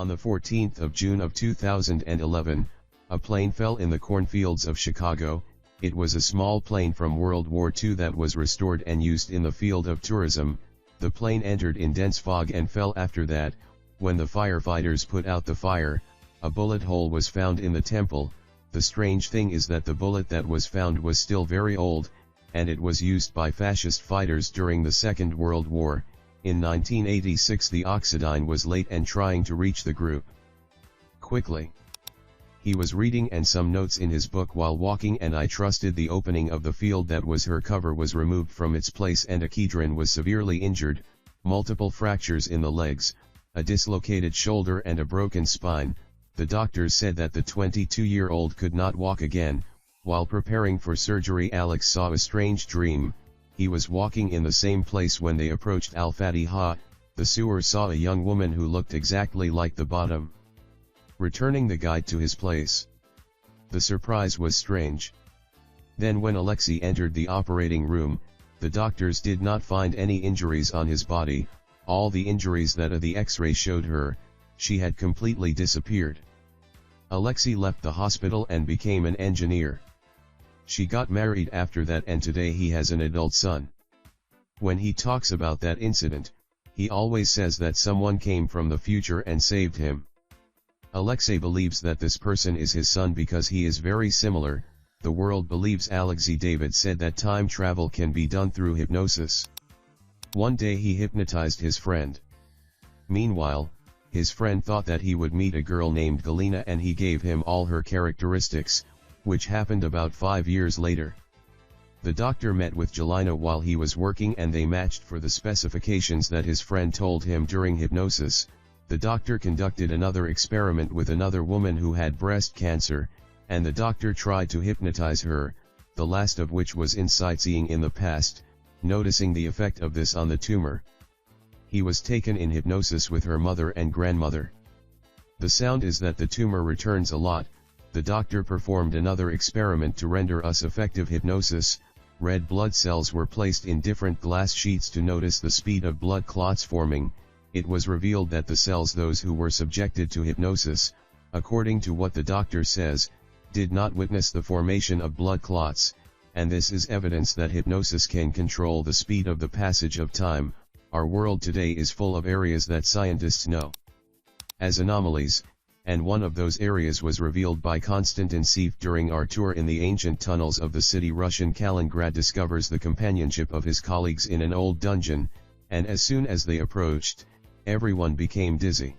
On the 14th of June of 2011, a plane fell in the cornfields of Chicago. It was a small plane from World War II that was restored and used in the field of tourism. The plane entered in dense fog and fell after that. When the firefighters put out the fire, a bullet hole was found in the temple. The strange thing is that the bullet that was found was still very old, and it was used by fascist fighters during the Second World War. In 1986 the Oxidine was late and trying to reach the group quickly. He was reading and some notes in his book while walking, and I trusted the opening of the field that was her cover was removed from its place, and Oxidine was severely injured, multiple fractures in the legs, a dislocated shoulder and a broken spine. The doctors said that the 22-year-old could not walk again. While preparing for surgery, Alex saw a strange dream. He was walking in the same place when they approached Al-Fatiha. The sewer saw a young woman who looked exactly like the bottom, returning the guide to his place. The surprise was strange. Then when Alexei entered the operating room, the doctors did not find any injuries on his body. All the injuries that the X-ray showed her, she had completely disappeared. Alexei left the hospital and became an engineer. She got married after that, and today he has an adult son. When he talks about that incident, he always says that someone came from the future and saved him. Alexei believes that this person is his son because he is very similar. The world believes Alexei. David said that time travel can be done through hypnosis. One day he hypnotized his friend. Meanwhile, his friend thought that he would meet a girl named Galina, and he gave him all her characteristics, which happened about 5 years later. The doctor met with Galina while he was working, and they matched for the specifications that his friend told him during hypnosis. The doctor conducted another experiment with another woman who had breast cancer, and the doctor tried to hypnotize her, the last of which was in sightseeing in the past, noticing the effect of this on the tumor. He was taken in hypnosis with her mother and grandmother. The sound is that the tumor returns a lot. The doctor performed another experiment to render us effective hypnosis. Red blood cells were placed in different glass sheets to notice the speed of blood clots forming. It was revealed that the cells, those who were subjected to hypnosis, according to what the doctor says, did not witness the formation of blood clots, and this is evidence that hypnosis can control the speed of the passage of time. Our world today is full of areas that scientists know as anomalies, and one of those areas was revealed by Konstantin Seif during our tour in the ancient tunnels of the city. Russian Kaliningrad discovers the companionship of his colleagues in an old dungeon, and as soon as they approached, everyone became dizzy.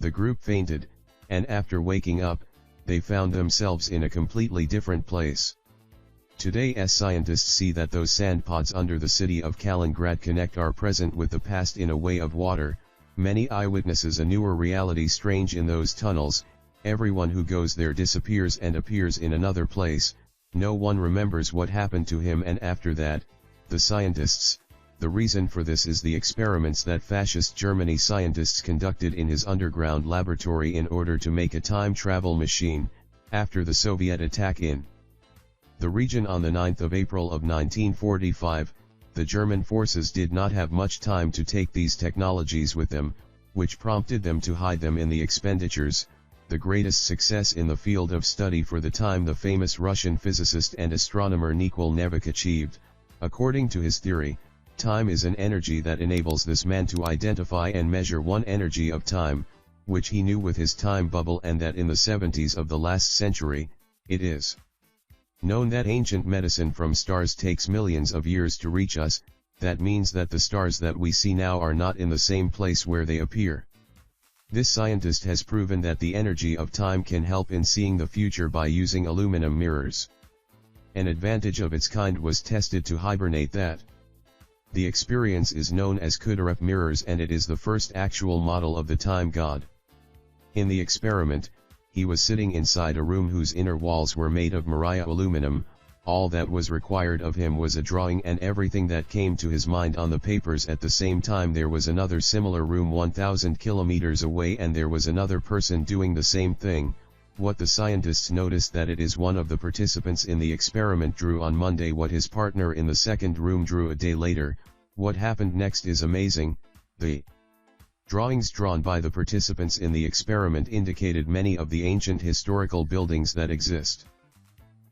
The group fainted, and after waking up, they found themselves in a completely different place. Today, as scientists see that those sand pods under the city of Kaliningrad connect our present with the past in a way of water, many eyewitnesses a newer reality strange in those tunnels. Everyone who goes there disappears and appears in another place. No one remembers what happened to him and after that, the scientists. The reason for this is the experiments that fascist Germany scientists conducted in his underground laboratory in order to make a time travel machine, after the Soviet attack in the region on the 9th of April of 1945, the German forces did not have much time to take these technologies with them, which prompted them to hide them in the expenditures. The greatest success in the field of study for the time the famous Russian physicist and astronomer Nikol Nevik achieved. According to his theory, time is an energy that enables this man to identify and measure one energy of time, which he knew with his time bubble, and that in the 70s of the last century, it is known that ancient medicine from stars takes millions of years to reach us. That means that the stars that we see now are not in the same place where they appear. This scientist has proven that the energy of time can help in seeing the future by using aluminum mirrors. An advantage of its kind was tested to hibernate that. The experience is known as Kudarev mirrors, and it is the first actual model of the time god. In the experiment, he was sitting inside a room whose inner walls were made of Maria aluminum. All that was required of him was a drawing and everything that came to his mind on the papers. At the same time, there was another similar room 1,000 kilometers away, and there was another person doing the same thing. What the scientists noticed that it is one of the participants in the experiment drew on Monday what his partner in the second room drew a day later. What happened next is amazing. The Drawings drawn by the participants in the experiment indicated many of the ancient historical buildings that exist.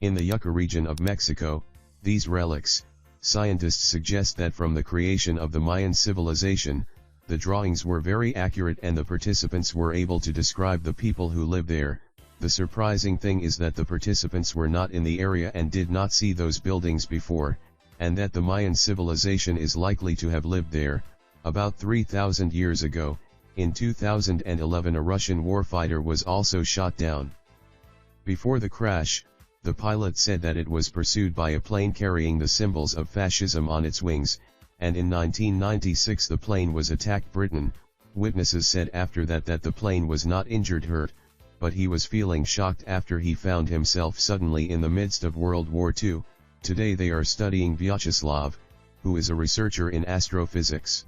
In the Yucca region of Mexico, these relics, scientists suggest that from the creation of the Mayan civilization, the drawings were very accurate and the participants were able to describe the people who lived there. The surprising thing is that the participants were not in the area and did not see those buildings before, and that the Mayan civilization is likely to have lived there. About 3,000 years ago, in 2011 a Russian warfighter was also shot down. Before the crash, the pilot said that it was pursued by a plane carrying the symbols of fascism on its wings, and in 1996 the plane was attacked Britain. Witnesses said after that the plane was not injured hurt, but he was feeling shocked after he found himself suddenly in the midst of World War II. Today they are studying Vyacheslav, who is a researcher in astrophysics.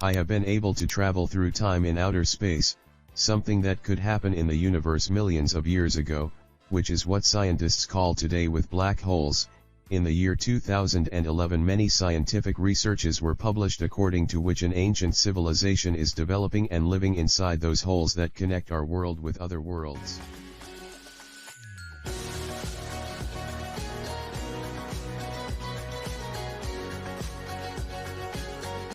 I have been able to travel through time in outer space, something that could happen in the universe millions of years ago, which is what scientists call today with black holes. In the year 2011 many scientific researches were published according to which an ancient civilization is developing and living inside those holes that connect our world with other worlds.